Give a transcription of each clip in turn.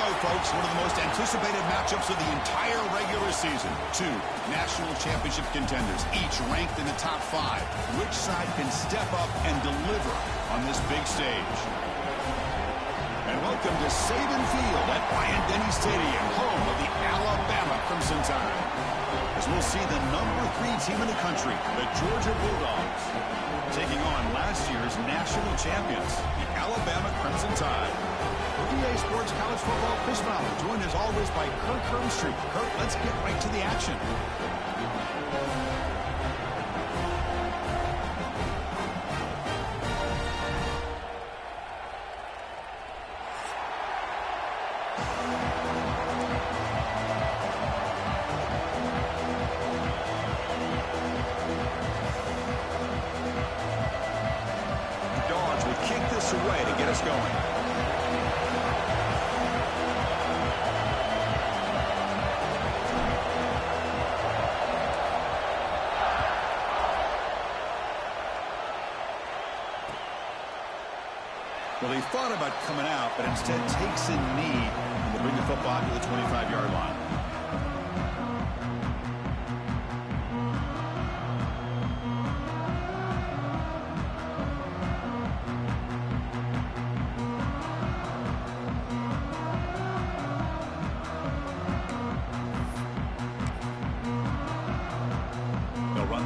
go, folks. One of the most anticipated matchups of the entire regular season. Two national championship contenders, each ranked in the top 5. Which side can step up and deliver on this big stage? And welcome to Saban Field at Bryant-Denny Stadium, home of the Alabama Crimson Tide. As we'll see the number 3 team in the country, the Georgia Bulldogs, taking on last year's national champions, the Alabama Crimson Tide. For EA Sports College Football, Chris Fowler, joined as always by Kirk Herbstreit. Kirk, let's get right to the action. Away to get us going. Well, he thought about coming out, but instead takes a knee and will bring the football to the 25-yard line.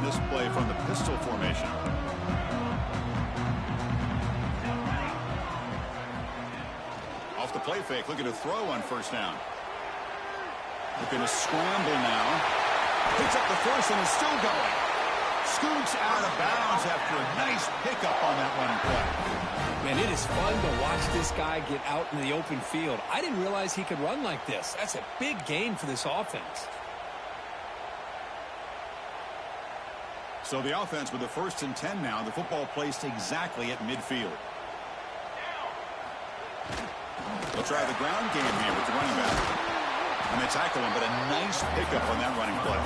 This play from the pistol formation. Off the play fake, looking to throw on first down. Looking to scramble now. Picks up the first and is still going. Scoots out of bounds after a nice pickup on that running play. Man, it is fun to watch this guy get out in the open field. I didn't realize he could run like this. That's a big gain for this offense. So the offense with the 1st and 10 now. The football placed exactly at midfield. They'll try the ground game here with the running back. And they tackle him, but a nice pickup on that running play.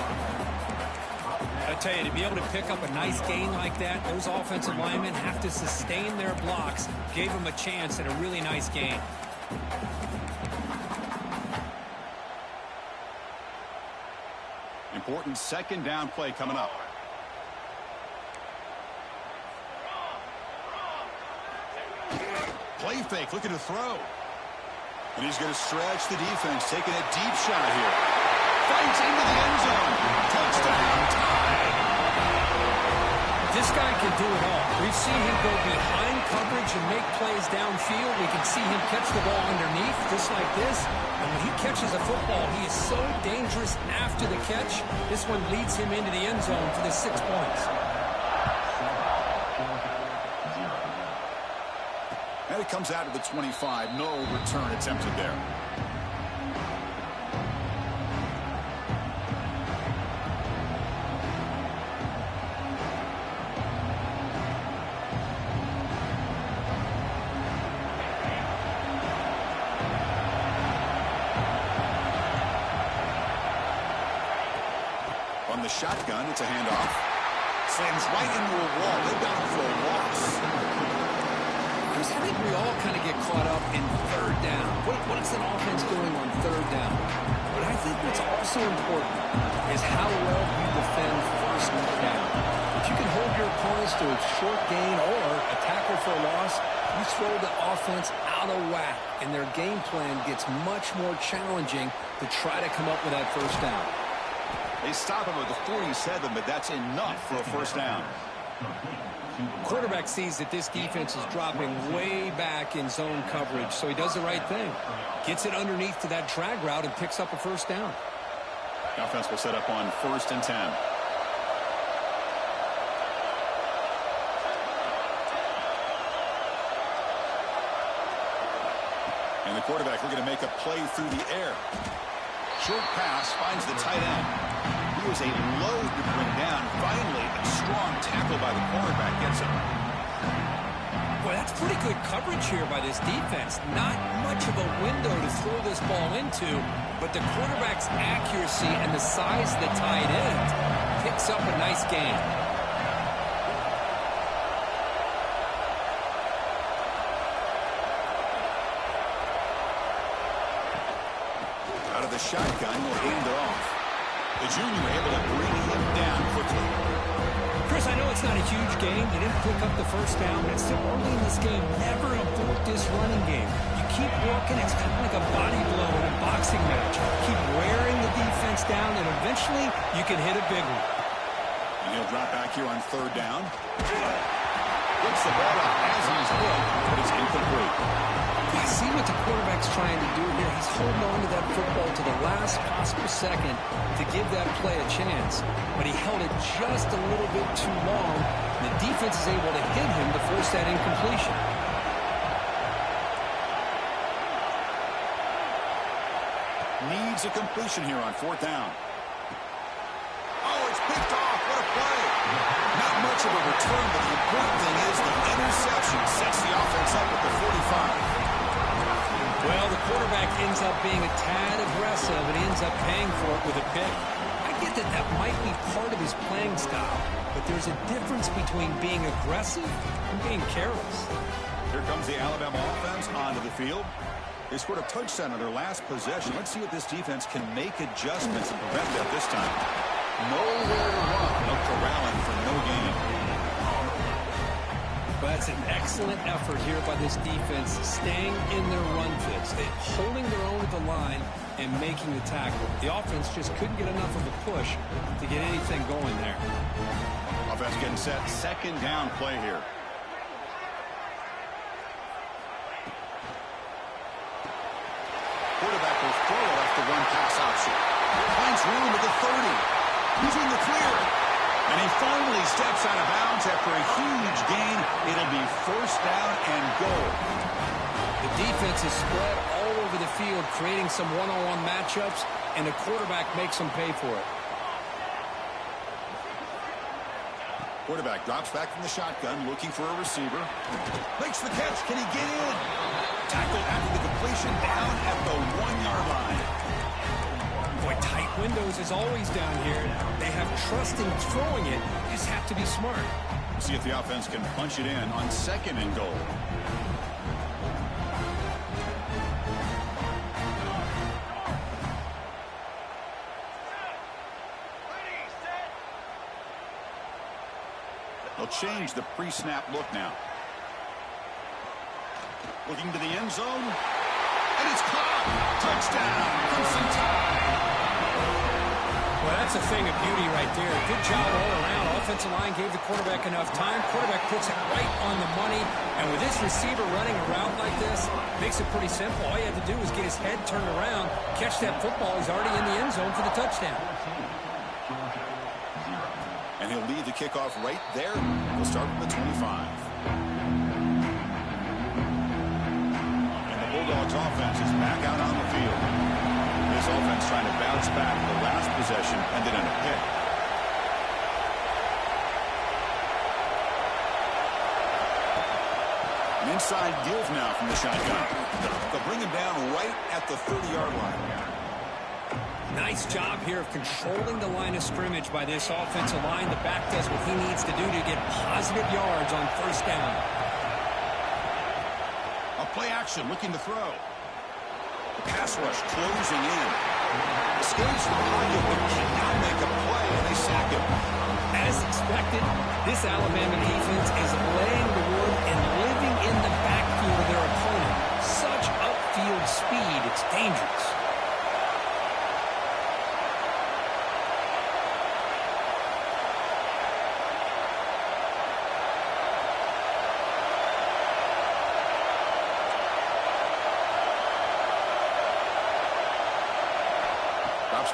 I tell you, to be able to pick up a nice gain like that, those offensive linemen have to sustain their blocks. Gave him a chance at a really nice gain. Important 2nd down play coming up. Play fake, looking to throw. And he's going to stretch the defense, taking a deep shot here. Fights into the end zone. Touchdown, Tide. This guy can do it all. We've seen him go behind coverage and make plays downfield. We can see him catch the ball underneath, just like this. And when he catches a football, he is so dangerous after the catch. This one leads him into the end zone for the 6 points. And it comes out to the 25. No return attempted there. From the shotgun, it's a handoff. Slams right into a wall. They've got him for a loss. I think we all kind of get caught up in 3rd down. What is an offense doing on 3rd down? But I think what's also important is how well you defend 1st down. If you can hold your opponents to a short gain or a tackle for a loss, you throw the offense out of whack, and their game plan gets much more challenging to try to come up with that 1st down. They stop him at the 47, but that's enough for a 1st down. Quarterback sees that this defense is dropping way back in zone coverage, so he does the right thing. Gets it underneath to that drag route and picks up a 1st down. The offense will set up on 1st and 10. And the quarterback looking to make a play through the air. Short pass finds the tight end. He was a load to bring down. Finally, a strong tackle by the cornerback gets him. Boy, that's pretty good coverage here by this defense. Not much of a window to throw this ball into, but the quarterback's accuracy and the size of the tight end picks up a nice gain. the shotgun will hand it off. The junior able to bring him down quickly. Chris, I know it's not a huge game. They didn't pick up the first down, but it's still early in this game. Never abort this running game. You keep working. It's kind of like a body blow in a boxing match. Keep wearing the defense down, and eventually you can hit a big one. And he'll drop back here on third down. Gets the ball up as he's hit, but it's incomplete. I see what the quarterback's trying to do here. He's holding on to that football to the last possible second to give that play a chance. But he held it just a little bit too long. And the defense is able to hit him to force that incompletion. Needs a completion here on fourth down. Oh, it's picked off. What a play. Not much of a return, but the important thing is the interception sets the offense up at the 45. Well, the quarterback ends up being a tad aggressive and ends up paying for it with a pick. I get that that might be part of his playing style, but there's a difference between being aggressive and being careless. Here comes the Alabama offense onto the field. They scored a touchdown on their last possession. Let's see what this defense can make adjustments and prevent that this time. Nowhere to run. No corralling for no gain. But it's an excellent effort here by this defense, staying in their run fits. They're holding their own at the line and making the tackle. The offense just couldn't get enough of a push to get anything going there. Offense getting set. Second down play here. Quarterback will throw it off the run-pass option. Finds room at the 30. He's in the clear. And he finally steps out of bounds after a huge gain. It'll be first down and goal. The defense is spread all over the field, creating some one-on-one matchups, and the quarterback makes them pay for it. Quarterback drops back from the shotgun, looking for a receiver. Makes the catch. Can he get in? Tackled after the completion down at the 1-yard line. Boy, tight windows is always down here. They have trust in throwing it. You just have to be smart. See if the offense can punch it in on second and goal. They'll change the pre-snap look now. Looking to the end zone. And it's caught. Touchdown. Crimson Tide. Well, that's a thing of beauty right there. Good job all around. Offensive line gave the quarterback enough time. Quarterback puts it right on the money. And with this receiver running a route like this, makes it pretty simple. All you have to do is get his head turned around, catch that football. He's already in the end zone for the touchdown. And he'll lead the kickoff right there. We'll start from the 25. And the Bulldogs offense is back out on the field. This offense trying to bounce back. The last possession ended in a pick. An inside give now from the shotgun. They'll bring him down right at the 30-yard line. Nice job here of controlling the line of scrimmage by this offensive line. The back does what he needs to do to get positive yards on first down. A play action looking to throw. The pass rush closing in. Escapes from the pocket, but cannot make a play, and they sack him. As expected, this Alabama defense is laying the wood and living in the backfield of their opponent. Such upfield speed, it's dangerous.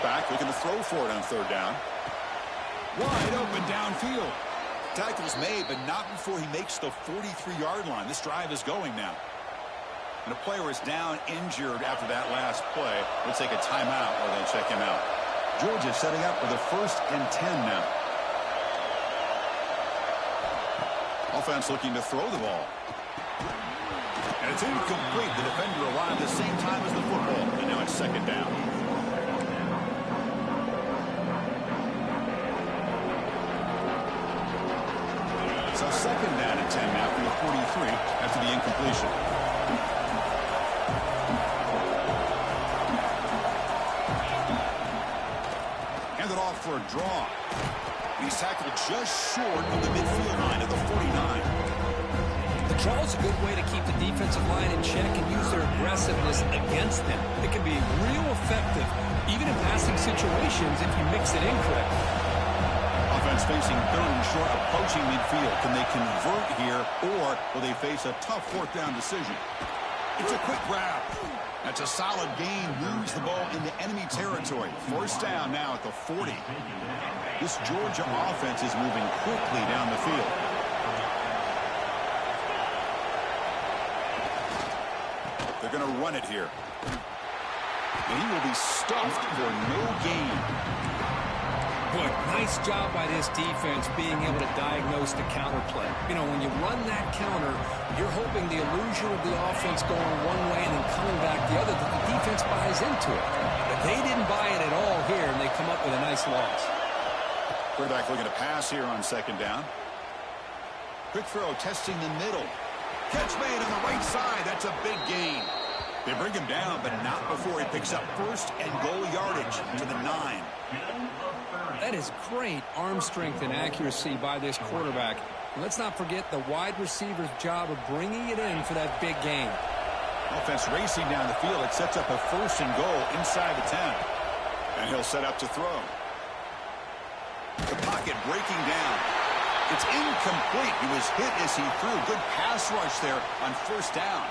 Back, looking to throw for it on third down. Wide open downfield. Tackle's made, but not before he makes the 43-yard line. This drive is going now. And a player is down injured after that last play. We'll take a timeout while they check him out. Georgia setting up for the 1st and 10 now. Offense looking to throw the ball. And it's incomplete. The defender arrived the same time as the football. And now it's second down. So second down and 10 now from the 43 after the incompletion. draw. He's tackled just short of the midfield line at the 49. The draw is a good way to keep the defensive line in check and use their aggressiveness against them. It can be real effective, even in passing situations, if you mix it in correctly. Offense facing third and short, approaching midfield. Can they convert here, or will they face a tough fourth down decision? It's a quick grab. That's a solid gain. Moves the ball into enemy territory. First down now at the 40. This Georgia offense is moving quickly down the field. They're going to run it here. And he will be stuffed for no gain. Boy, nice job by this defense being able to diagnose the counter play. You know, when you run that counter, you're hoping the illusion of the offense going one way and then coming back the other, that the defense buys into it. But they didn't buy it at all here, and they come up with a nice loss. Quarterback looking to pass here on second down. Quick throw, testing the middle. Catch made on the right side. That's a big gain. They bring him down, but not before he picks up first and goal yardage to the 9. That is great arm strength and accuracy by this quarterback. And let's not forget the wide receiver's job of bringing it in for that big gain. Offense racing down the field. It sets up a first and goal inside the 10. And he'll set up to throw. The pocket breaking down. It's incomplete. He was hit as he threw. Good pass rush there on first down.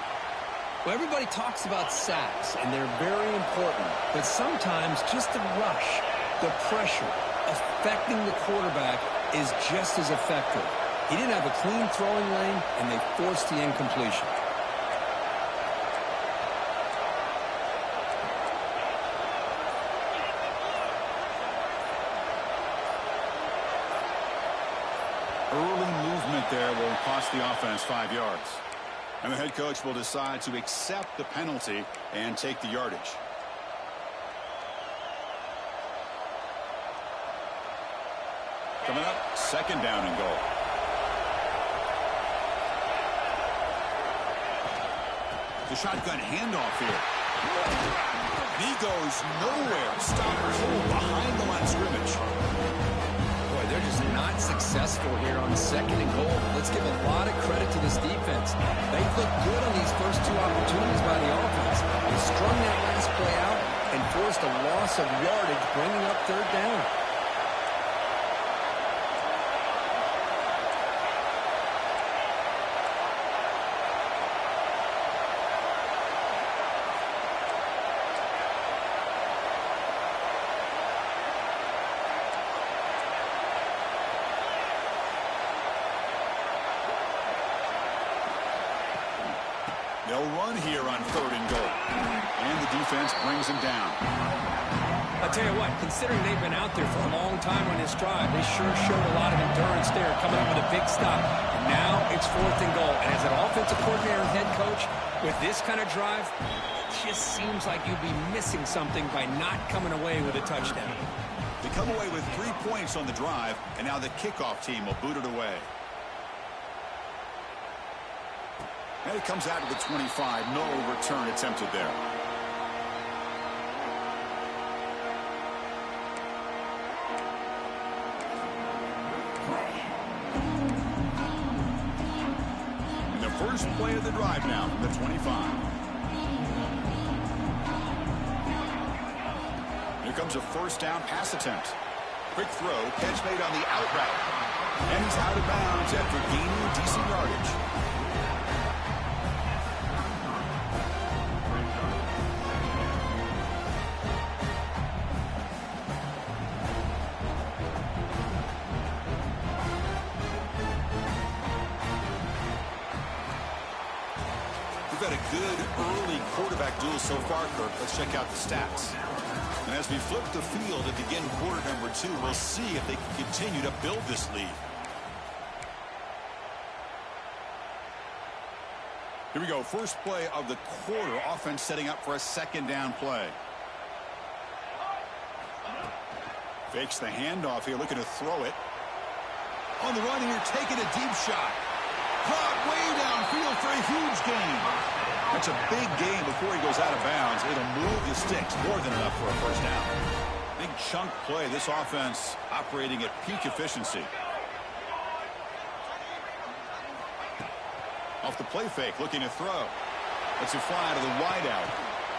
Well, everybody talks about sacks, and they're very important. But sometimes just the rush, the pressure, affecting the quarterback is just as effective. He didn't have a clean throwing lane, and they forced the incompletion. Early movement there will cost the offense 5 yards. And the head coach will decide to accept the penalty and take the yardage. Coming up, second down and goal. The shotgun handoff here. He goes nowhere. Stoppers hold behind the line of scrimmage. Boy, they're just not successful here on second and goal. Let's give a lot of credit to this defense. They've looked good on these first two opportunities by the offense. They strung that last play out and forced a loss of yardage, bringing up third down. They'll run here on third and goal. And the defense brings him down. I'll tell you what, considering they've been out there for a long time on this drive, they sure showed a lot of endurance there, coming up with a big stop. And now it's fourth and goal. And as an offensive coordinator and head coach, with this kind of drive, it just seems like you'd be missing something by not coming away with a touchdown. They come away with 3 points on the drive, and now the kickoff team will boot it away. And it comes out of the 25. No return attempted there. And the first play of the drive now from the 25. Here comes a first down pass attempt. Quick throw, catch made on the out route. And he's out of bounds after gaining decent yardage. We've had a good early quarterback duel so far, Kirk. Let's check out the stats. And as we flip the field to begin quarter number 2, we'll see if they can continue to build this lead. Here we go. First play of the quarter. Offense setting up for a second down play. Fakes the handoff here, looking to throw it. On the run here, taking a deep shot. Caught way downfield for a huge gain. That's a big gain before he goes out of bounds. It'll move the sticks more than enough for a first down. Big chunk play. This offense operating at peak efficiency. Off the play fake, looking to throw. Lets it fly to the wideout.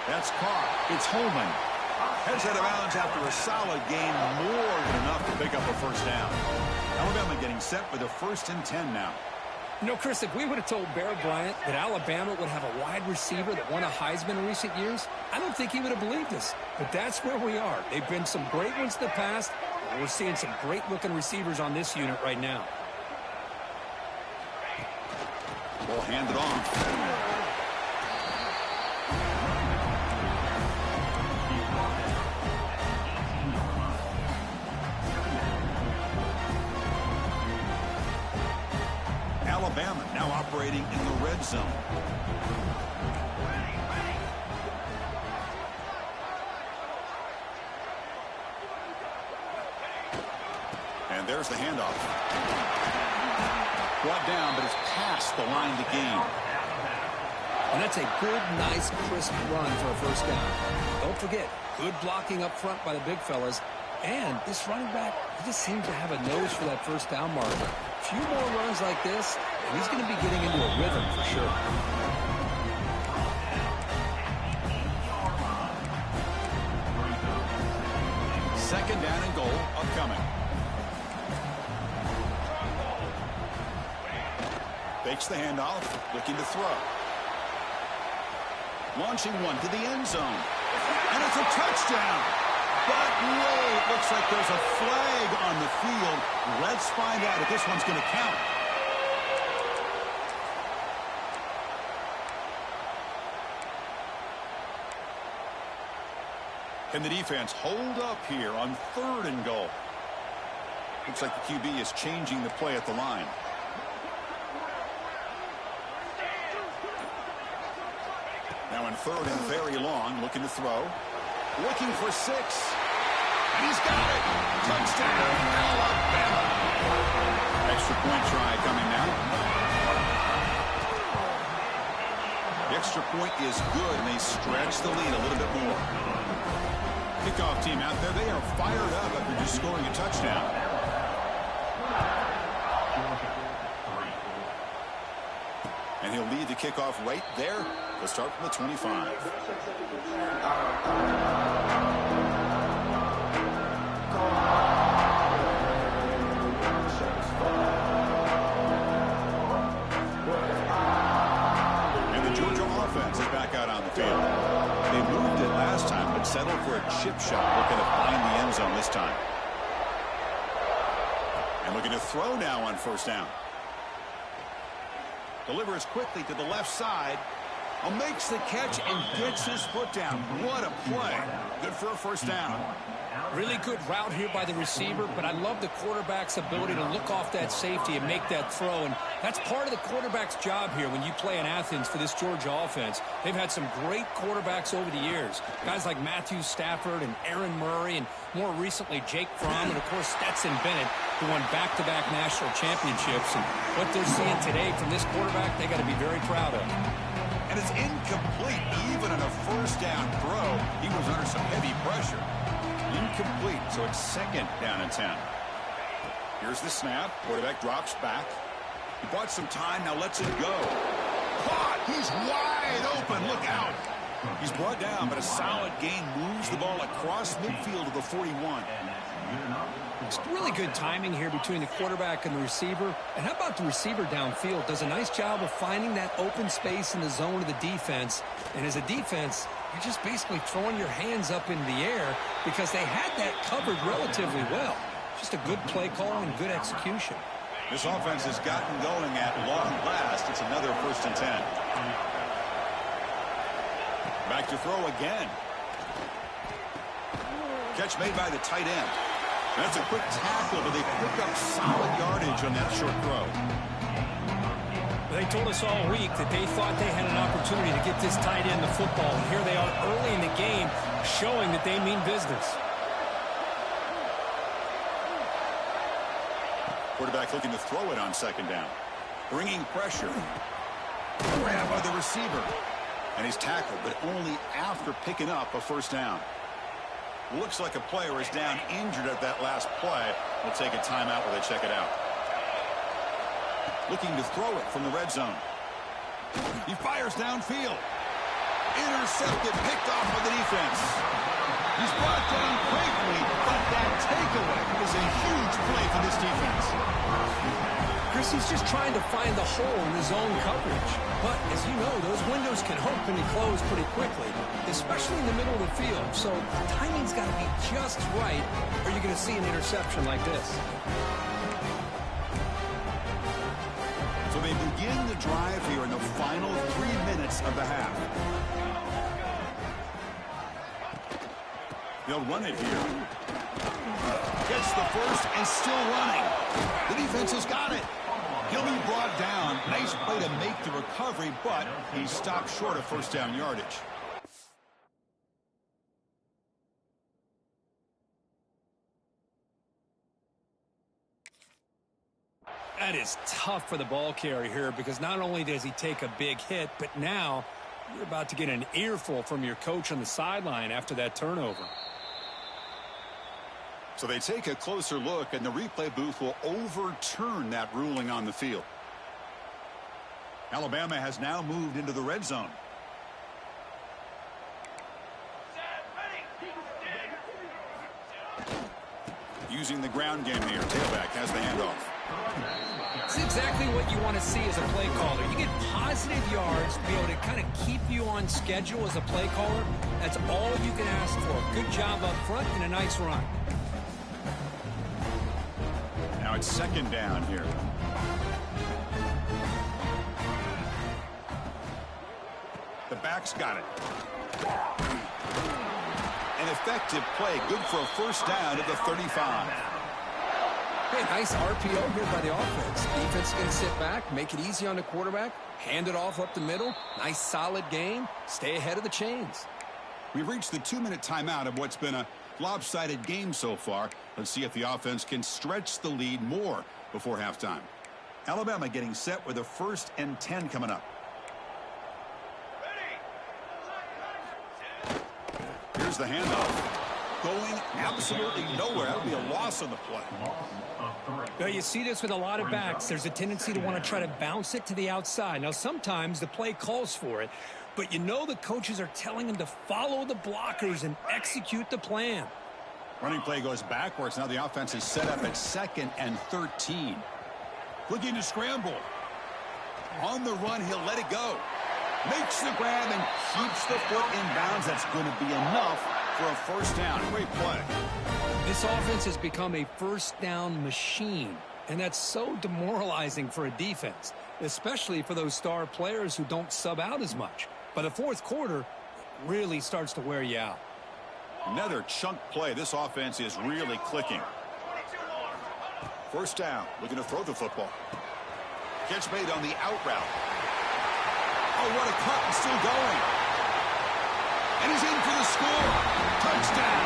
That's caught. It's Holman. Heads out of bounds after a solid gain, more than enough to pick up a first down. Alabama getting set with a 1st and 10 now. You know, Chris, if we would have told Bear Bryant that Alabama would have a wide receiver that won a Heisman in recent years, I don't think he would have believed us. But that's where we are. They've been some great ones in the past, and we're seeing some great-looking receivers on this unit right now. Ball handed off. Alabama now operating in the red zone. And there's the handoff. Brought down, but it's past the line to gain. And that's a good, nice, crisp run for a first down. Don't forget, good blocking up front by the big fellas. And this running back, he just seems to have a nose for that first down marker. A few more runs like this, and he's going to be getting into a rhythm for sure. Second down and goal upcoming. Fakes the handoff, looking to throw. Launching one to the end zone. And it's a touchdown. But wait, looks like there's a flag on the field. Let's find out if this one's going to count. Can the defense hold up here on 3rd and goal? Looks like the QB is changing the play at the line. Now in 3rd and very long, looking to throw. Looking for 6. And he's got it. Touchdown, Alabama. Extra point try coming now. The extra point is good, and they stretch the lead a little bit more. Kickoff team out there, they are fired up after just scoring a touchdown. And he'll lead the kickoff right there. They'll start from the 25. And the Georgia offense is back out on the field. They moved it last time, but settled for a chip shot, looking to find the end zone this time. And looking to throw now on first down. Delivers quickly to the left side. Makes the catch and gets his foot down. What a play. Good for a first down. Really good route here by the receiver, but I love the quarterback's ability to look off that safety and make that throw. And that's part of the quarterback's job here when you play in Athens for this Georgia offense. They've had some great quarterbacks over the years. Guys like Matthew Stafford and Aaron Murray, and more recently Jake Fromm, and of course Stetson Bennett, who won back-to-back national championships. And what they're seeing today from this quarterback, they got to be very proud of. And it's incomplete. Even on a first down throw, he was under some heavy pressure. Incomplete, so it's 2nd down and 10. Here's the snap. Quarterback drops back. He bought some time, now lets it go. Caught! He's wide open. Look out! He's brought down, but a solid gain moves the ball across midfield to the 41. It's really good timing here between the quarterback and the receiver. And how about the receiver downfield? Does a nice job of finding that open space in the zone of the defense. And as a defense, you're just basically throwing your hands up in the air because they had that covered relatively well. Just a good play call and good execution. This offense has gotten going at long last. It's another 1st and 10. Back to throw again. Catch made by the tight end. That's a quick tackle, but they pick up solid yardage on that short throw. They told us all week that they thought they had an opportunity to get this tight end the football. And here they are early in the game showing that they mean business. Quarterback looking to throw it on 2nd down. Bringing pressure. Grab by the receiver. And he's tackled, but only after picking up a first down. Looks like a player is down injured at that last play. We'll take a timeout while they check it out. Looking to throw it from the red zone. He fires downfield. Intercepted, picked off by the defense. He's brought down quickly, but that takeaway is a huge play for this defense. Chris, he's just trying to find the hole in his own coverage. But, as you know, those windows can open and close pretty quickly, especially in the middle of the field. So the timing's got to be just right, or you're going to see an interception like this. So they begin the drive here in the final 3 minutes of the half. They'll run it here. Gets the first and still running. The defense has got it. He'll be brought down. Nice play to make the recovery, but he stopped short of first down yardage. That is tough for the ball carrier here because not only does he take a big hit, but now you're about to get an earful from your coach on the sideline after that turnover. So they take a closer look, and the replay booth will overturn that ruling on the field. Alabama has now moved into the red zone. Using the ground game here. Tailback has the handoff. It's exactly what you want to see as a play caller. You get positive yards to be able to kind of keep you on schedule as a play caller. That's all you can ask for. Good job up front and a nice run. Now it's second down here. The back's got it. An effective play. Good for a first down at the 35. Hey, nice RPO here by the offense. Defense is going to sit back, make it easy on the quarterback, hand it off up the middle. Nice solid game. Stay ahead of the chains. We've reached the 2-minute timeout of what's been a lopsided game so far. Let's see if the offense can stretch the lead more before halftime. Alabama getting set with a 1st and 10 coming up. Here's the handoff. Going absolutely nowhere. That would be a loss on the play. Well, you see this with a lot of backs. There's a tendency to want to try to bounce it to the outside. Now, sometimes the play calls for it, but you know the coaches are telling them to follow the blockers and execute the plan. Running play goes backwards. Now the offense is set up at 2nd and 13. Looking to scramble. On the run, he'll let it go. Makes the grab and keeps the foot in bounds. That's going to be enough for a first down. Great play. This offense has become a first down machine, and that's so demoralizing for a defense, especially for those star players who don't sub out as much. By the 4th quarter, it really starts to wear you out. Another chunk play. This offense is really clicking. First down. Looking to throw the football. Catch made on the out route. Oh, what a cut, and still going. And he's in for the score. Touchdown.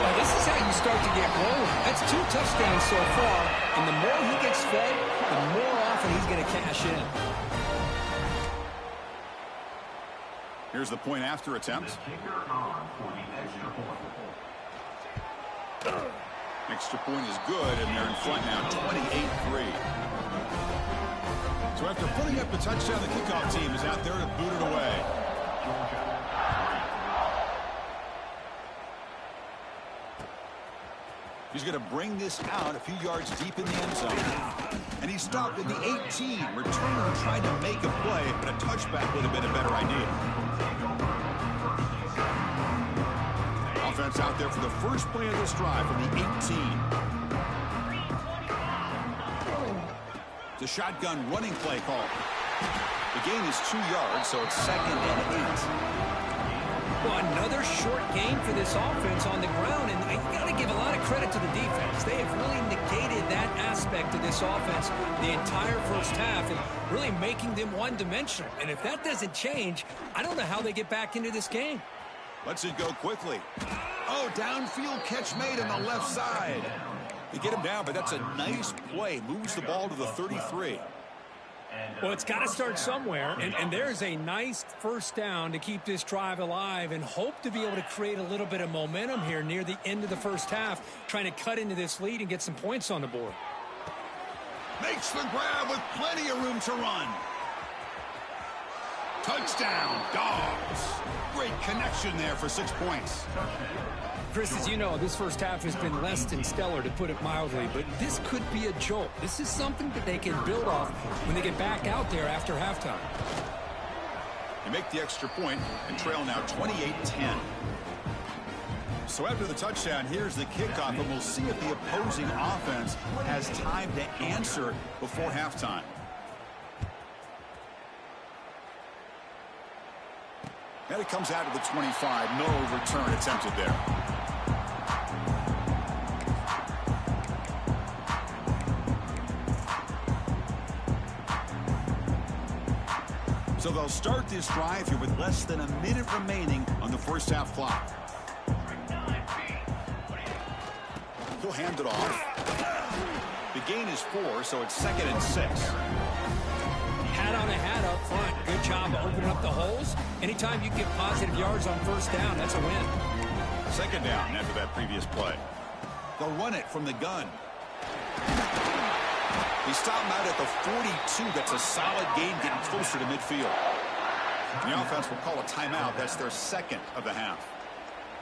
Well, this is how you start to get rolling. That's 2 touchdowns so far, and the more he gets fed, the more often he's going to cash in. Here's the point after attempt. Extra point is good, and they're in front now, 28-3. So after putting up the touchdown, the kickoff team is out there to boot it away. He's going to bring this out a few yards deep in the end zone. And he stopped at the 18, returning and trying to make a play, but a touchback would have been a better idea. Offense out there for the first play of this drive from the 18. The shotgun running play call. The gain is 2 yards, so it's 2nd and 8. Well, another short game for this offense on the ground, and you got to give a lot of credit to the defense. They have really negated that aspect of this offense the entire first half and really making them one-dimensional. And if that doesn't change, I don't know how they get back into this game. Lets it go quickly. Oh, downfield catch made on the left side. They get him down, but that's a nice play. Moves the ball to the 33. Well, it's got to start somewhere, and there's a nice first down to keep this drive alive and hope to be able to create a little bit of momentum here near the end of the first half, trying to cut into this lead and get some points on the board. Makes the grab with plenty of room to run. Touchdown, Dogs. Great connection there for 6 points. Chris, as you know, this first half has been less than stellar, to put it mildly, but this could be a jolt. This is something that they can build off when they get back out there after halftime. You make the extra point and trail now 28-10. So after the touchdown, here's the kickoff, and we'll see if the opposing offense has time to answer before halftime. And it comes out to the 25. No return attempted there. So they'll start this drive here with less than a minute remaining on the first half clock. He'll hand it off. The gain is 4, so it's 2nd and 6. Hat on a hat up front. Good job of opening up the holes. Anytime you get positive yards on first down, that's a win. 2nd down after that previous play. They'll run it from the gun. He stopped him out at the 42. That's a solid gain, getting closer to midfield. The offense will call a timeout. That's their 2nd of the half.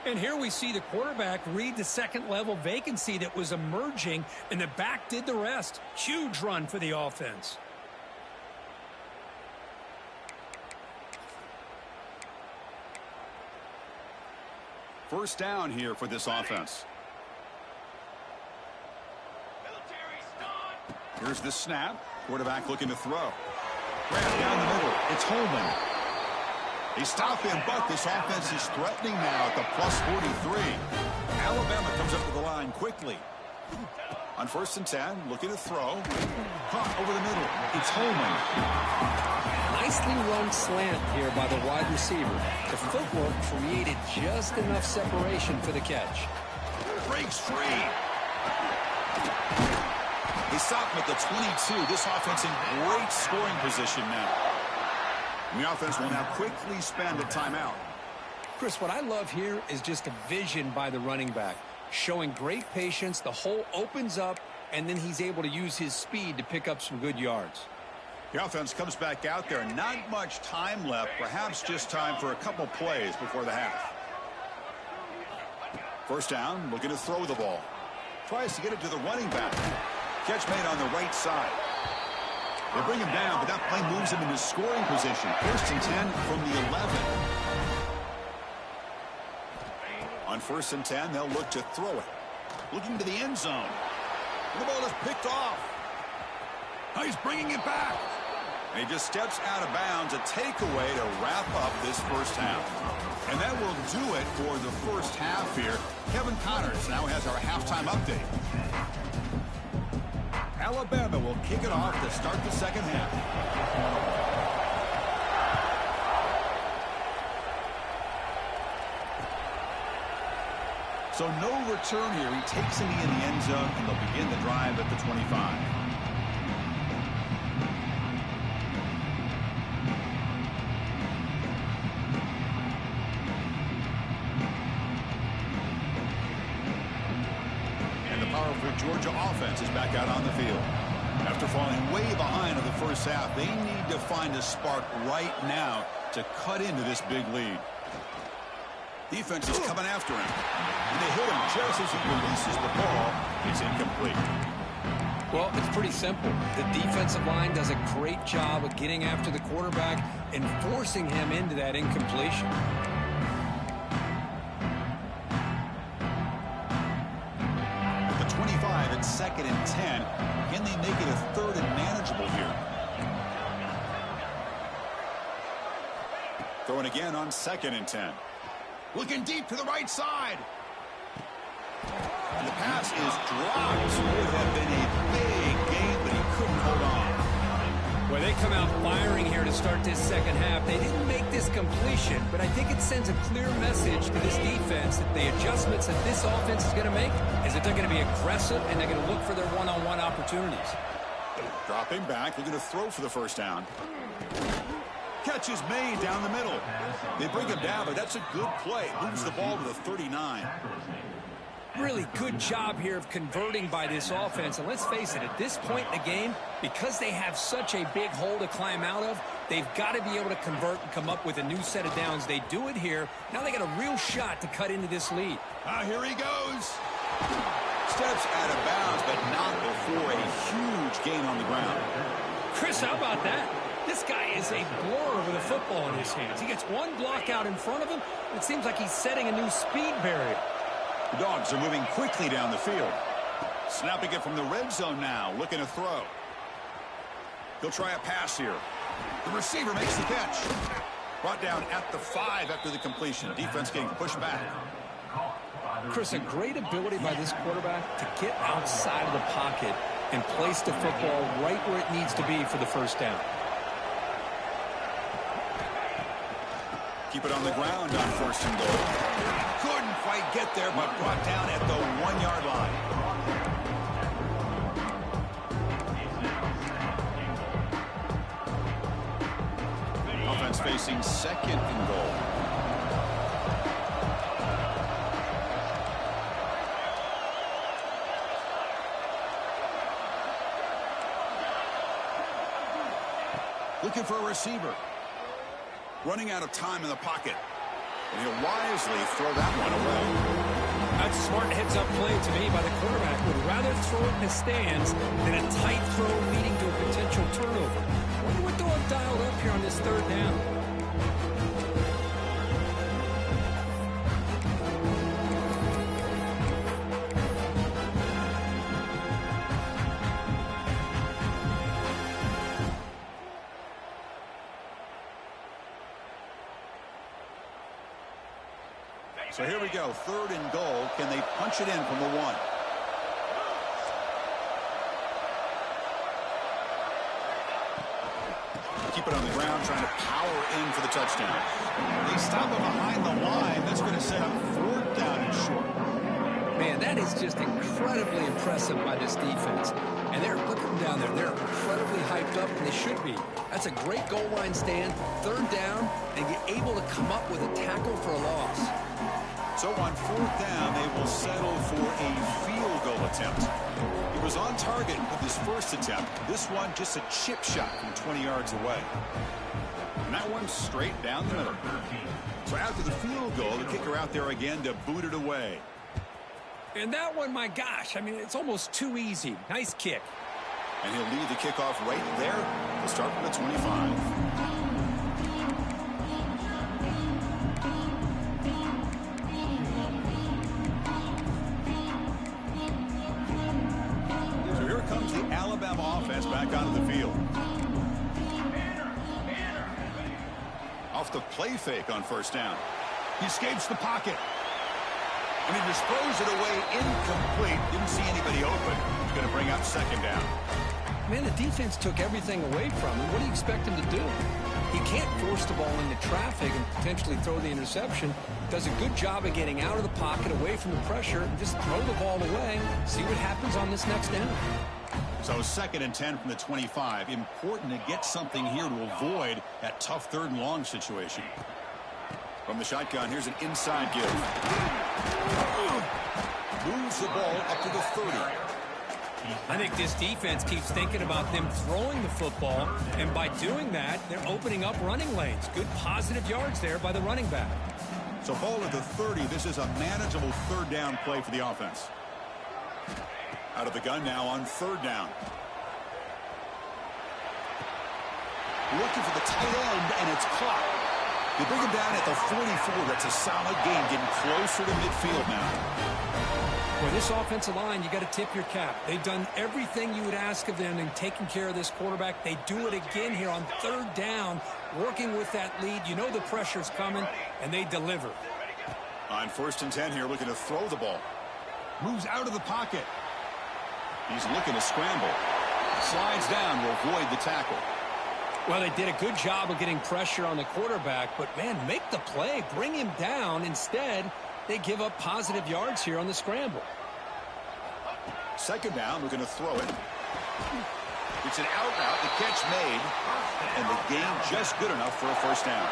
And here we see the quarterback read the second-level vacancy that was emerging, and the back did the rest. Huge run for the offense. First down here for this offense. Here's the snap. Quarterback looking to throw. Grab down the middle. It's Holman. He stopped him, but this offense is threatening now at the plus 43. Alabama comes up to the line quickly. On 1st and 10, looking to throw. Caught over the middle. It's Holman. Nicely run slant here by the wide receiver. The footwork created just enough separation for the catch. Breaks free. They stop him at the 22. This offense in great scoring position now. And the offense will now quickly spend a timeout. Chris, what I love here is just a vision by the running back. Showing great patience, the hole opens up, and then he's able to use his speed to pick up some good yards. The offense comes back out there. Not much time left. Perhaps just time for a couple plays before the half. First down, looking to throw the ball. Tries to get it to the running back. Catch made on the right side. They bring him down, but that play moves him into scoring position. 1st and 10 from the 11. On 1st and 10, they'll look to throw it. Looking to the end zone. And the ball is picked off. Now he's bringing it back. And he just steps out of bounds. A takeaway to wrap up this first half. And that will do it for the first half here. Kevin Connors now has our halftime update. Alabama will kick it off to start the second half. So no return here. He takes it in the end zone, and they'll begin the drive at the 25. Georgia offense is back out on the field. After falling way behind in the first half, they need to find a spark right now to cut into this big lead. Defense is coming after him. And they hit him just as he releases the ball. It's incomplete. Well, it's pretty simple. The defensive line does a great job of getting after the quarterback and forcing him into that incompletion. It's 2nd and 10. Can they make it a 3rd and manageable here? Throwing again on 2nd and 10. Looking deep to the right side. And the pass is dropped. Would have been a big gain, but he couldn't hold on. Well, they come out firing here to start this second half. They didn't make this completion, but I think it sends a clear message to this defense that the adjustments that this offense is going to make is that they're going to be aggressive and they're going to look for their one-on-one opportunities. Dropping back, looking to throw for the first down. Catch is made down the middle. They bring him down, but that's a good play. Moves the ball to the 39. Really good job here of converting by this offense. And let's face it, at this point in the game, because they have such a big hole to climb out of, they've got to be able to convert and come up with a new set of downs. They do it here. Now they got a real shot to cut into this lead. Here he goes. Steps out of bounds, but not before a huge gain on the ground. Chris, how about that? This guy is a blur with a football in his hands. He gets one block out in front of him. It seems like he's setting a new speed barrier. The Dogs are moving quickly down the field. Snapping it from the red zone now, looking to throw. He'll try a pass here. The receiver makes the catch. Brought down at the 5 after the completion. Defense getting pushed back. Chris, a great ability by this quarterback to get outside of the pocket and place the football right where it needs to be for the first down. Keep it on the ground on 1st and goal. Couldn't quite get there, but brought down at the 1-yard line. Offense facing 2nd and goal. Looking for a receiver. Running out of time in the pocket. And he'll wisely throw that one away. That's a smart heads-up play to me by the quarterback. Would rather throw it in the stands than a tight throw leading to a potential turnover. I wonder what they'll have dialed up here on this 3rd down. So here we go, 3rd and goal. Can they punch it in from the 1? Keep it on the ground, trying to power in for the touchdown. They stop him behind the line. That's going to set up 4th down and short. Man, that is just incredibly impressive by this defense. And they're looking down there. They're incredibly hyped up, and they should be. That's a great goal line stand, 3rd down, and you're able to come up with a tackle for a loss. So on 4th down, they will settle for a field goal attempt. He was on target with his first attempt. This one just a chip shot from 20 yards away. And that one straight down the middle. So after the field goal, the kicker out there again to boot it away. And that one, my gosh, I mean, it's almost too easy. Nice kick. And he'll lead the kickoff right there. He'll start from the 25. Offense back onto the field. Off the play fake on 1st down. He escapes the pocket. And he just throws it away incomplete. Didn't see anybody open. He's going to bring up 2nd down. Man, the defense took everything away from him. What do you expect him to do? He can't force the ball into traffic and potentially throw the interception. Does a good job of getting out of the pocket, away from the pressure, and just throw the ball away. See what happens on this next down. So 2nd and 10 from the 25. Important to get something here to avoid that tough 3rd and long situation. From the shotgun, here's an inside give. Moves the ball up to the 30. I think this defense keeps thinking about them throwing the football, and by doing that, they're opening up running lanes. Good positive yards there by the running back. So ball at the 30. This is a manageable 3rd down play for the offense. Out of the gun now on 3rd down. Looking for the tight end, and it's caught. They bring him down at the 44. That's a solid gain, getting closer to midfield now. Boy, this offensive line, you got to tip your cap. They've done everything you would ask of them in taking care of this quarterback. They do it again here on 3rd down, working with that lead. You know the pressure's coming, and they deliver. On 1st and 10 here, looking to throw the ball. Moves out of the pocket. He's looking to scramble. Slides down to avoid the tackle. Well, they did a good job of getting pressure on the quarterback, but, man, make the play. Bring him down. Instead, they give up positive yards here on the scramble. 2nd down, we're going to throw it. It's an out route, the catch made, and the gain just good enough for a first down.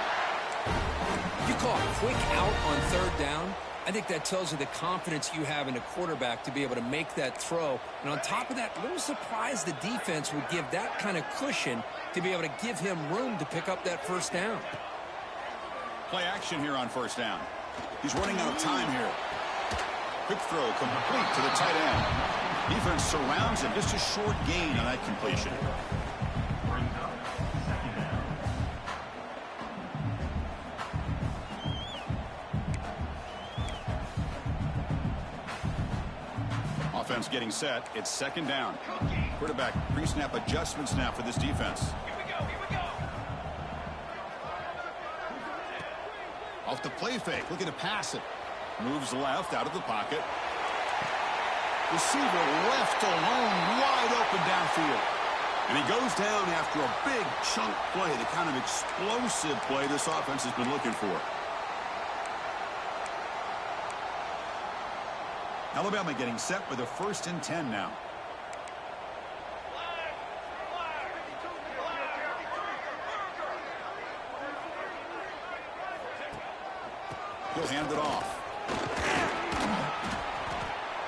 You call a quick out on third down. I think that tells you the confidence you have in a quarterback to be able to make that throw. And on top of that, a little surprised the defense would give that kind of cushion to be able to give him room to pick up that first down. Play action here on first down. He's running out of time here. Quick throw complete to the tight end. Defense surrounds him. Just a short gain on that completion. Offense getting set. It's second down. Quarterback pre-snap adjustments now for this defense. Here we go. Off the play fake. Looking to pass it. Moves left out of the pocket. Receiver left alone, wide open downfield. And he goes down after a big chunk play, the kind of explosive play this offense has been looking for. Alabama getting set with a 1st and 10 now. He'll hand it off.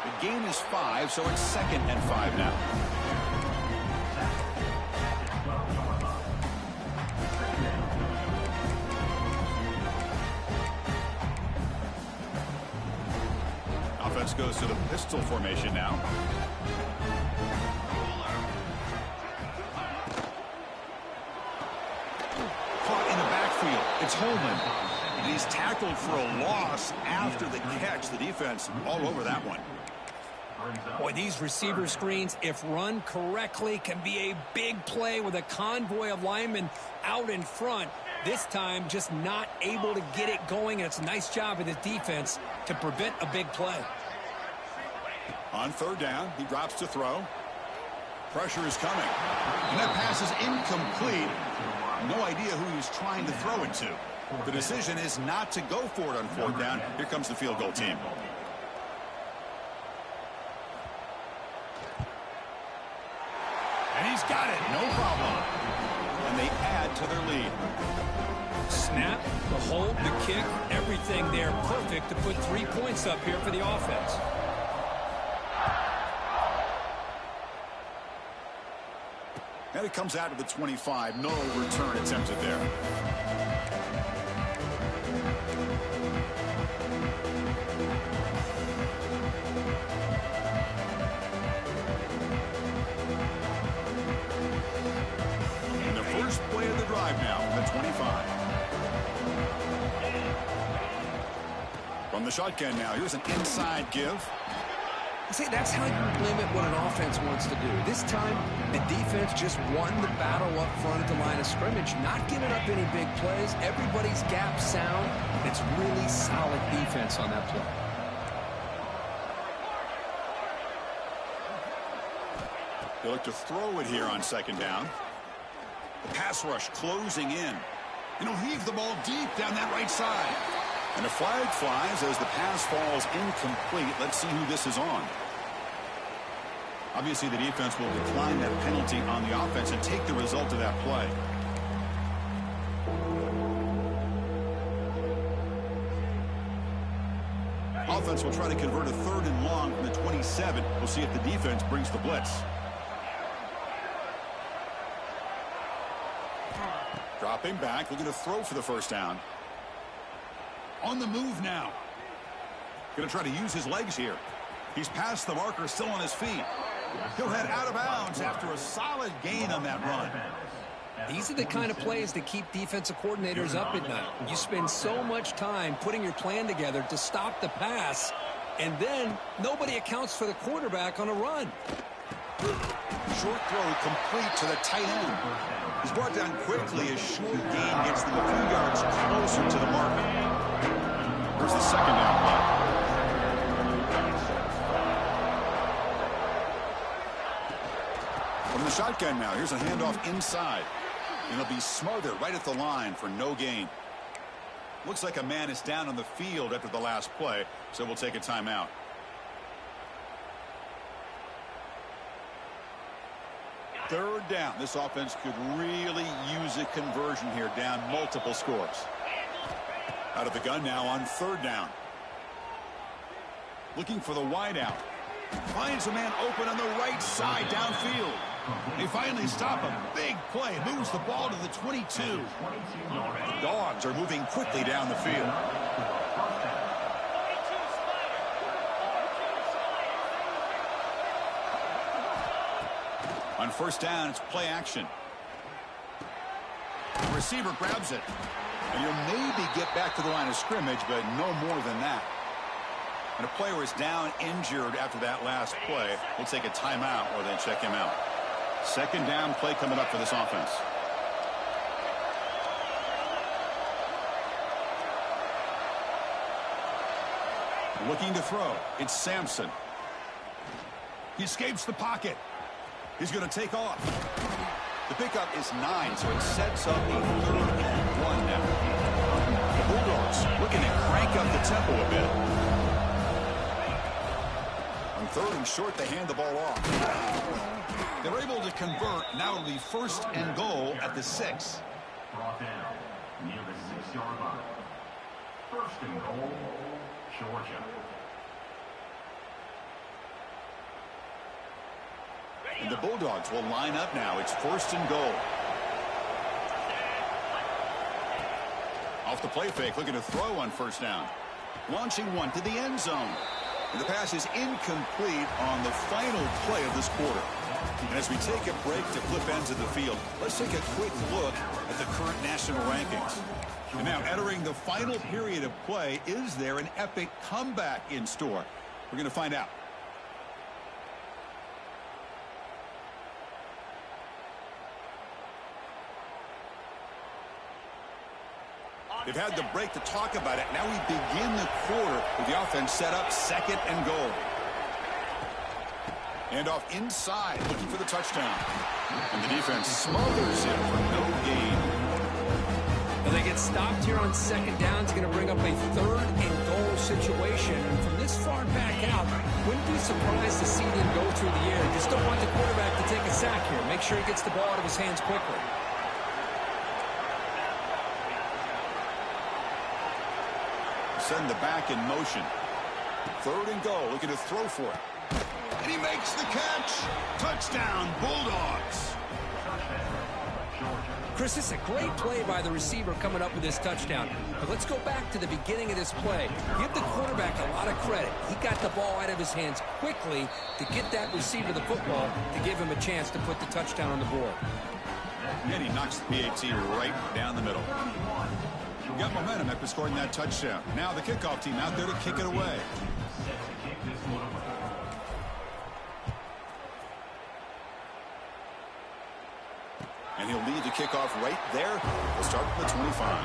The gain is 5, so it's 2nd and 5 now. Offense goes to the pistol formation now. Caught in the backfield. It's Holman. And he's tackled for a loss after the catch. The defense all over that one. Boy, these receiver screens, if run correctly, can be a big play with a convoy of linemen out in front. This time, just not able to get it going, and it's a nice job of the defense to prevent a big play. On third down, he drops to throw. Pressure is coming. And that pass is incomplete. No idea who he's trying to throw it to. The decision is not to go for it on fourth down. Here comes the field goal team. And he's got it. No problem. And they add to their lead. Snap, the hold, the kick, everything there perfect to put 3 points up here for the offense. And it comes out of the 25. No return attempted there. And the first play of the drive now from the 25. From the shotgun now, here's an inside give. See, that's how you limit what an offense wants to do. This time, the defense just won the battle up front at the line of scrimmage, not giving up any big plays. Everybody's gap sound. It's really solid defense on that play. They look to throw it here on second down. The pass rush closing in. And he'll heave the ball deep down that right side. And a flag flies as the pass falls incomplete. Let's see who this is on. Obviously, the defense will decline that penalty on the offense and take the result of that play. Offense will try to convert a 3rd and long from the 27. We'll see if the defense brings the blitz. Dropping back, looking to throw for the first down. On the move now. Going to try to use his legs here. He's past the marker, still on his feet. He'll head out of bounds after a solid gain on that run. These are the kind of plays that keep defensive coordinators up at night. You spend so much time putting your plan together to stop the pass, and then nobody accounts for the quarterback on a run. Short throw complete to the tight end. He's brought down quickly. A short gain gets them a few yards closer to the marker. Here's the second down play. From the shotgun now, here's a handoff inside. And it'll be smothered right at the line for no gain. Looks like a man is down on the field after the last play, so we'll take a timeout. Third down. This offense could really use a conversion here, down multiple scores. Out of the gun now on third down. Looking for the wideout. Finds a man open on the right side downfield. They finally stop a big play. Moves the ball to the 22. The Dogs are moving quickly down the field. On first down, it's play action. The receiver grabs it. And you'll maybe get back to the line of scrimmage, but no more than that. And a player is down injured after that last play. We'll take a timeout or then check him out. Second down play coming up for this offense. Looking to throw. It's Sampson. He escapes the pocket. He's going to take off. The pickup is 9, so it sets up a 3rd and 1 now. The Bulldogs looking to crank up the tempo a bit. On 3rd and short, they hand the ball off. They're able to convert. Now it'll be 1st and goal at the 6. Brought down near the 6-yard line. 1st and goal, Georgia. And the Bulldogs will line up now. It's 1st and goal. Off the play fake, looking to throw on 1st down. Launching one to the end zone. And the pass is incomplete on the final play of this quarter. And as we take a break to flip ends of the field, let's take a quick look at the current national rankings. And now entering the final period of play, is there an epic comeback in store? We're going to find out. They've had the break to talk about it. Now we begin the quarter with the offense set up 2nd and goal. And off inside, looking for the touchdown. And the defense smothers him for no gain. Well, they get stopped here on 2nd down. It's going to bring up a 3rd and goal situation. And from this far back out, wouldn't be surprised to see them go through the air. Just don't want the quarterback to take a sack here. Make sure he gets the ball out of his hands quickly. Send the back in motion. 3rd and goal, looking to throw for it. And he makes the catch. Touchdown, Bulldogs. Chris, this is a great play by the receiver coming up with this touchdown. But let's go back to the beginning of this play. Give the quarterback a lot of credit. He got the ball out of his hands quickly to get that receiver the football to give him a chance to put the touchdown on the board. And he knocks the PAT right down the middle. Got momentum after scoring that touchdown. Now the kickoff team out there to kick it away. And he'll lead the kickoff right there. We'll start at the 25.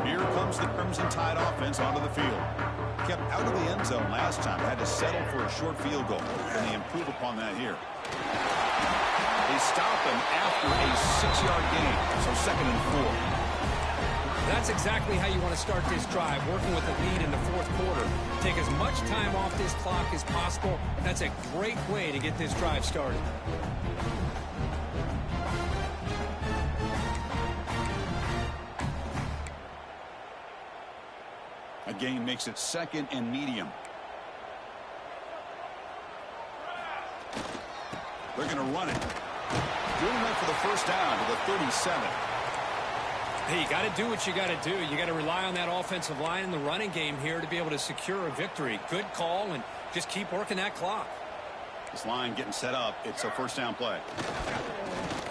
Here comes the Crimson Tide offense onto the field. Kept out of the end zone last time. Had to settle for a short field goal. And they improve upon that here. They stop him after a 6-yard gain. So 2nd and 4. That's exactly how you want to start this drive, working with the lead in the 4th quarter. Take as much time off this clock as possible. That's a great way to get this drive started. A gain makes it 2nd and medium. They're going to run it. Good enough for the 1st down to the 37. Hey, you got to do what you got to do. You got to rely on that offensive line in the running game here to be able to secure a victory. Good call, and just keep working that clock. This line getting set up. It's a 1st down play.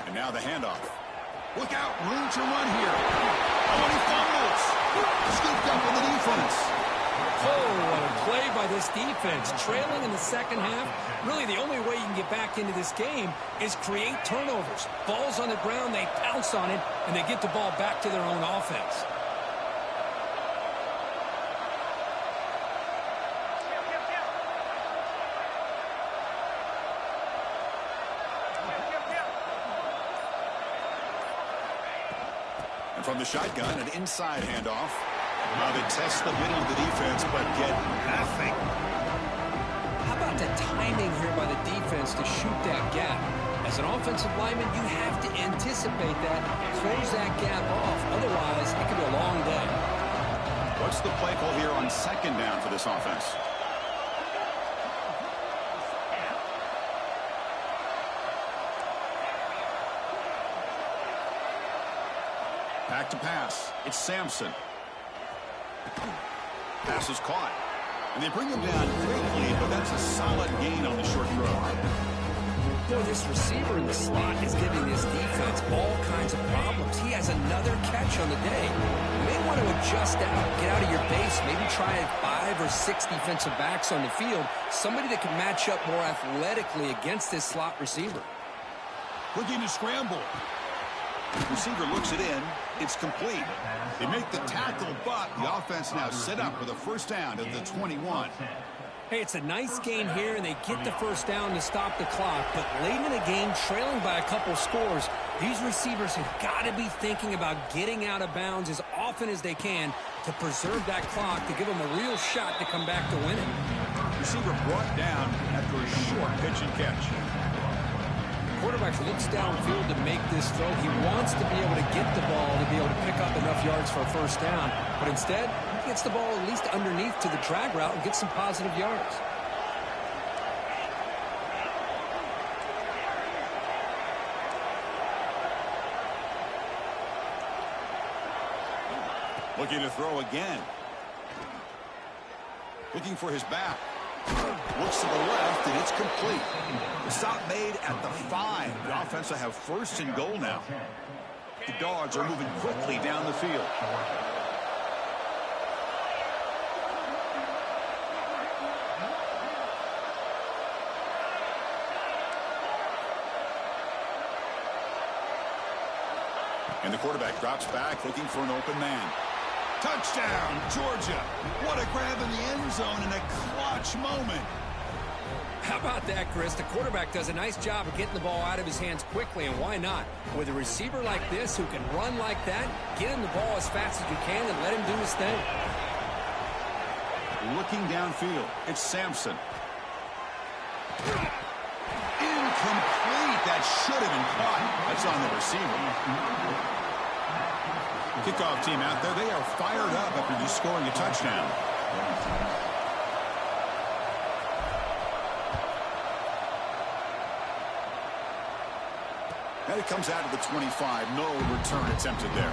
And now the handoff. Look out, room to run here. Oh, and he fumbles. Scooped up with the defense. Oh, what a play by this defense. Trailing in the 2nd half. Really, the only way you can get back into this game is create turnovers. Ball's on the ground, they pounce on it, and they get the ball back to their own offense. And from the shotgun, an inside handoff. Now they test the middle of the defense, but get nothing. How about the timing here by the defense to shoot that gap? As an offensive lineman, you have to anticipate that, close that gap off. Otherwise, it could be a long day. What's the play call here on second down for this offense? Back to pass. It's Sampson. Pass is caught. And they bring him down quickly, but that's a solid gain on the short throw. Boy, this receiver in the slot is giving this defense all kinds of problems. He has another catch on the day. You may want to adjust out, get out of your base, maybe try 5 or 6 defensive backs on the field, somebody that can match up more athletically against this slot receiver. Looking to scramble. The receiver looks it in. It's complete. They make the tackle, but the offense now set up with a first down at the 21. Hey, it's a nice gain here, and they get the first down to stop the clock. But late in the game, trailing by a couple scores, these receivers have got to be thinking about getting out of bounds as often as they can to preserve that clock, to give them a real shot to come back to win it. Receiver brought down after a short pitch and catch. Quarterback looks downfield to make this throw. He wants to be able to get the ball to be able to pick up enough yards for a first down. But instead, he gets the ball at least underneath to the drag route and gets some positive yards. Looking to throw again. Looking for his back. Looks to the left, and it's complete. The stop made at the 5. The offense will have first and goal now. The Dogs are moving quickly down the field. And the quarterback drops back, looking for an open man. Touchdown, Georgia. What a grab in the end zone in a clutch moment. How about that, Chris? The quarterback does a nice job of getting the ball out of his hands quickly, and why not? With a receiver like this who can run like that, get him the ball as fast as you can and let him do his thing. Looking downfield, it's Sampson. Incomplete. That should have been caught. That's on the receiver. Kickoff team out there, they are fired up after just scoring a touchdown. And it comes out to the 25. No return attempted there.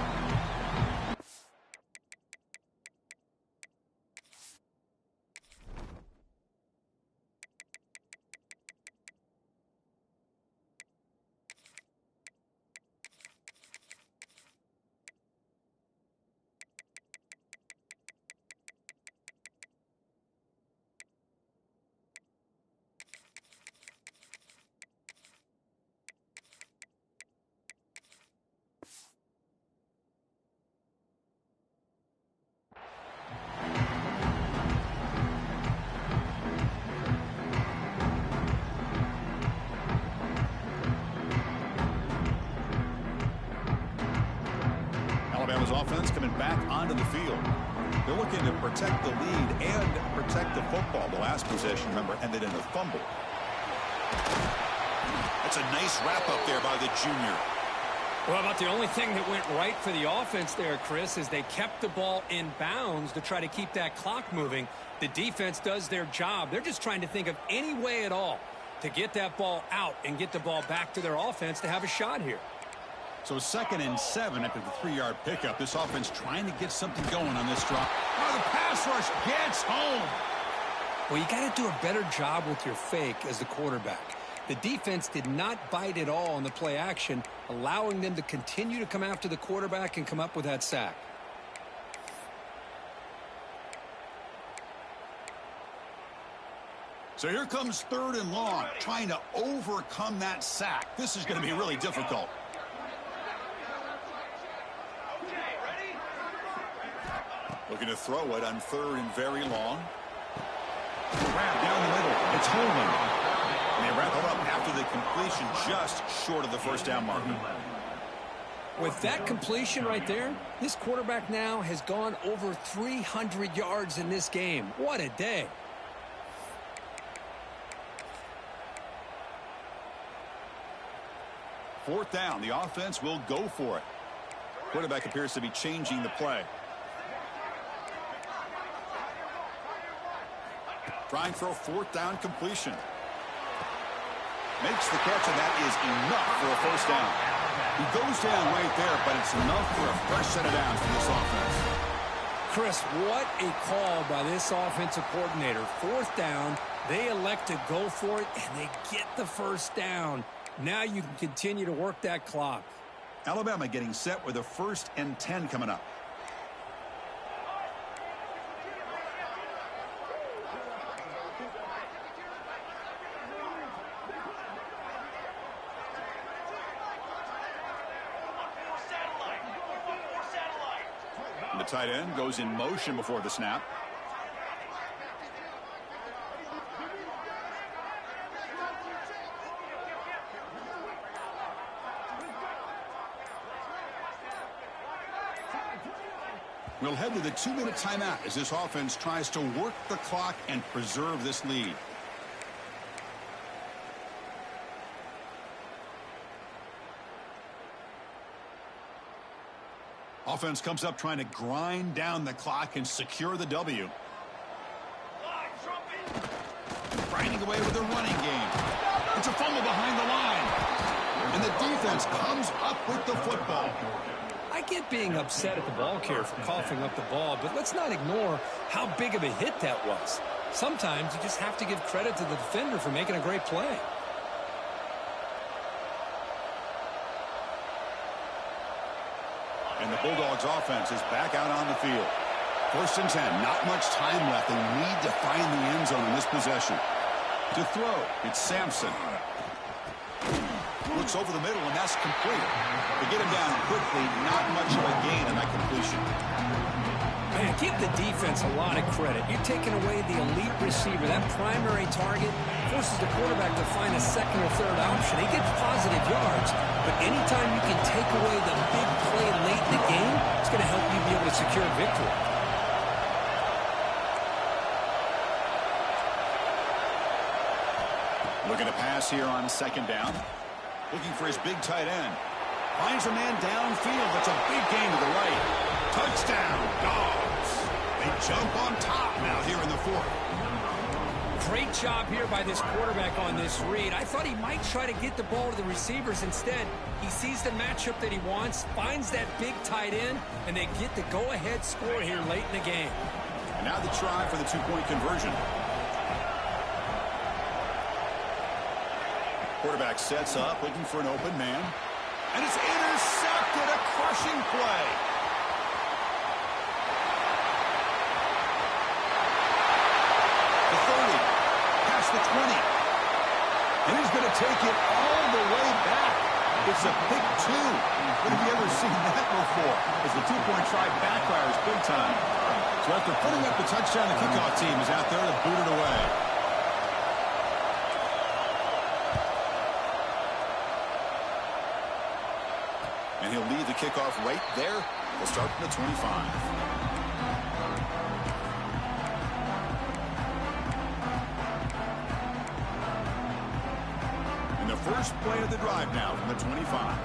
Alabama's offense coming back onto the field. They're looking to protect the lead and protect the football. The last possession, remember, ended in a fumble. That's a nice wrap-up there by the junior. Well, about the only thing that went right for the offense there, Chris, is they kept the ball in bounds to try to keep that clock moving. The defense does their job. They're just trying to think of any way at all to get that ball out and get the ball back to their offense to have a shot here. So 2nd and 7 after the 3-yard pickup. This offense trying to get something going on this drive. Oh, the pass rush gets home. Well, you got to do a better job with your fake as the quarterback. The defense did not bite at all on the play action, allowing them to continue to come after the quarterback and come up with that sack. So here comes 3rd and long, trying to overcome that sack. This is going to be really difficult. Looking to throw it on 3rd and very long. Grab down the middle. It's Holman. And they wrap it up after the completion just short of the first down marker. With that completion right there, this quarterback now has gone over 300 yards in this game. What a day. Fourth down, the offense will go for it. Quarterback appears to be changing the play. Trying for a fourth down completion. Makes the catch, and that is enough for a first down. He goes down right there, but it's enough for a fresh set of downs for this offense. Chris, what a call by this offensive coordinator. Fourth down, they elect to go for it, and they get the first down. Now you can continue to work that clock. Alabama getting set with a 1st and 10 coming up. The tight end goes in motion before the snap. We'll head to the 2-minute timeout as this offense tries to work the clock and preserve this lead. Offense comes up trying to grind down the clock and secure the W. Grinding away with the running game. It's a fumble behind the line. And the defense comes up with the football. I get being upset at the ball carrier for coughing up the ball, but let's not ignore how big of a hit that was. Sometimes you just have to give credit to the defender for making a great play. And the Bulldogs offense is back out on the field. 1st and 10, not much time left. They need to find the end zone in this possession. To throw, it's Sampson. Looks over the middle, and that's complete. To get him down quickly, not much of a gain on that completion. Man, give the defense a lot of credit. You're taking away the elite receiver. That primary target forces the quarterback to find a second or third option. He gets positive yards, but anytime you can take away the big play late in the game, it's going to help you be able to secure victory. Looking to pass here on 2nd down. Looking for his big tight end. Finds a man downfield. That's a big gain to the right. Touchdown, Dogs. They jump on top now here in the 4th. Great job here by this quarterback on this read. I thought he might try to get the ball to the receivers. Instead, he sees the matchup that he wants, finds that big tight end, and they get the go-ahead score here late in the game. And now the try for the 2-point conversion. Quarterback sets up, looking for an open man. And it's intercepted, a crushing play. The 30, past the 20. And he's going to take it all the way back. It's a pick 2. When have you ever seen that before? As the 2-point try backfires big time. So after putting up the touchdown, the kickoff team is out there to boot it away. And he'll lead the kickoff right there. We'll start from the 25. And the first play of the drive now from the 25.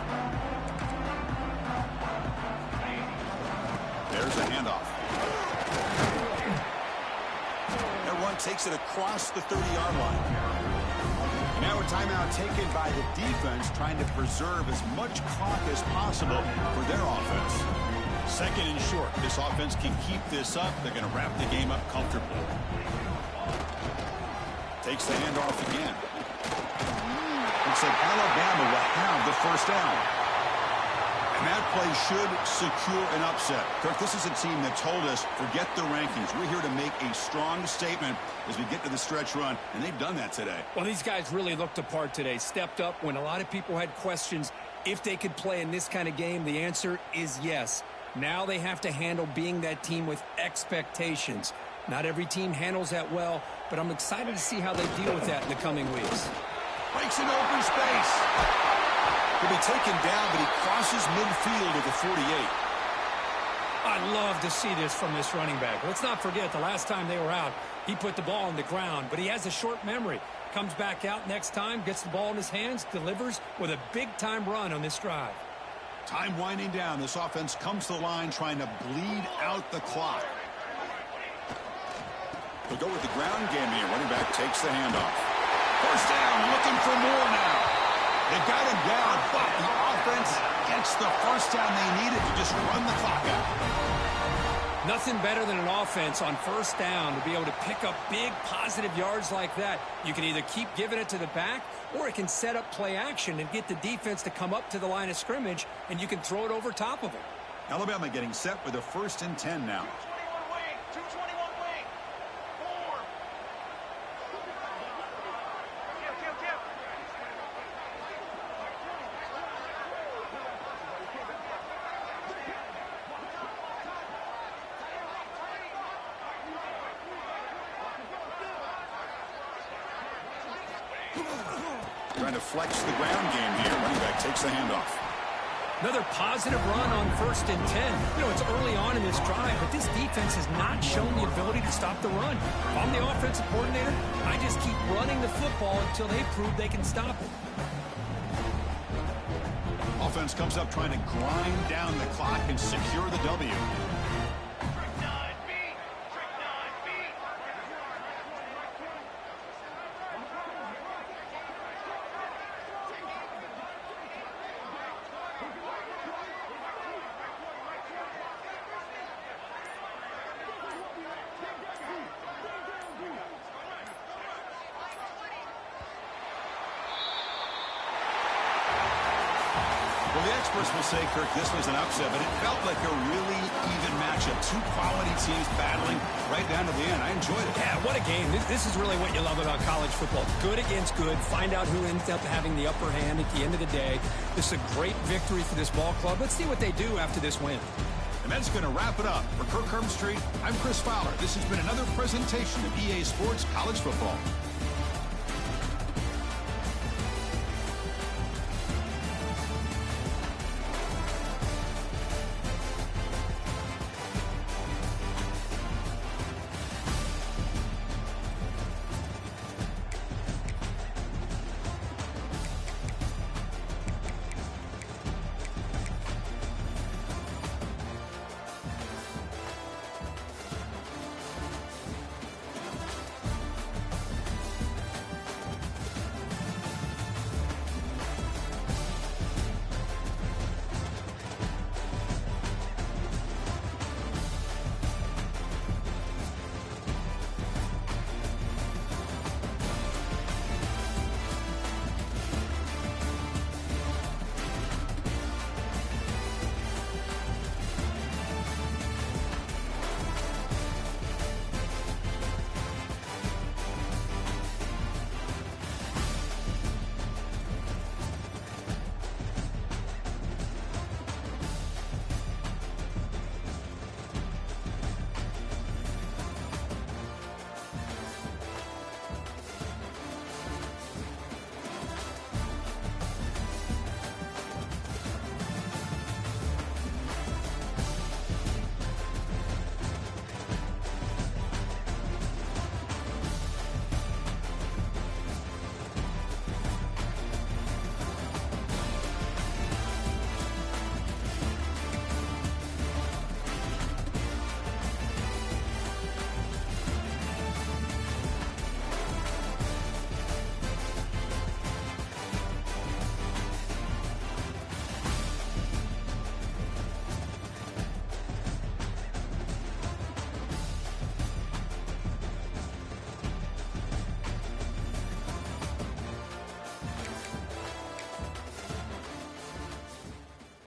There's a handoff. That run takes it across the 30-yard line. Now a timeout taken by the defense, trying to preserve as much clock as possible for their offense. 2nd and short. This offense can keep this up. They're going to wrap the game up comfortably. Takes the handoff again. Looks like Alabama will have the first down. And that play should secure an upset. Kirk, this is a team that told us, forget the rankings. We're here to make a strong statement as we get to the stretch run, and they've done that today. Well, these guys really looked the part today, stepped up when a lot of people had questions if they could play in this kind of game. The answer is yes. Now they have to handle being that team with expectations. Not every team handles that well, but I'm excited to see how they deal with that in the coming weeks. Breaks an open space. He'll be taken down, but he crosses midfield at the 48. I love to see this from this running back. Let's not forget the last time they were out, he put the ball on the ground, but he has a short memory. Comes back out next time, gets the ball in his hands, delivers with a big-time run on this drive. Time winding down. This offense comes to the line trying to bleed out the clock. They'll go with the ground game here. Running back takes the handoff. First down, looking for more now. They've got him down, but the offense gets the first down they needed to just run the clock out. Nothing better than an offense on first down to be able to pick up big positive yards like that. You can either keep giving it to the back, or it can set up play action and get the defense to come up to the line of scrimmage, and you can throw it over top of them. Alabama getting set with a 1st and 10 now. 221 wing. 4. Trying to flex the ground game here. Running back takes the handoff. Another positive run on 1st and 10. You know, it's early on in this drive, but this defense has not shown the ability to stop the run. If I'm the offensive coordinator, I just keep running the football until they prove they can stop it. Offense comes up trying to grind down the clock and secure the W. Well, the experts will say, Kirk, this was an upset, but it felt like a really even matchup. Two quality teams battling right down to the end. I enjoyed it. Yeah, what a game. This is really what you love about college football. Good against good. Find out who ends up having the upper hand at the end of the day. This is a great victory for this ball club. Let's see what they do after this win. And that's going to wrap it up. For Kirk Herbstreit, I'm Chris Fowler. This has been another presentation of EA Sports College Football.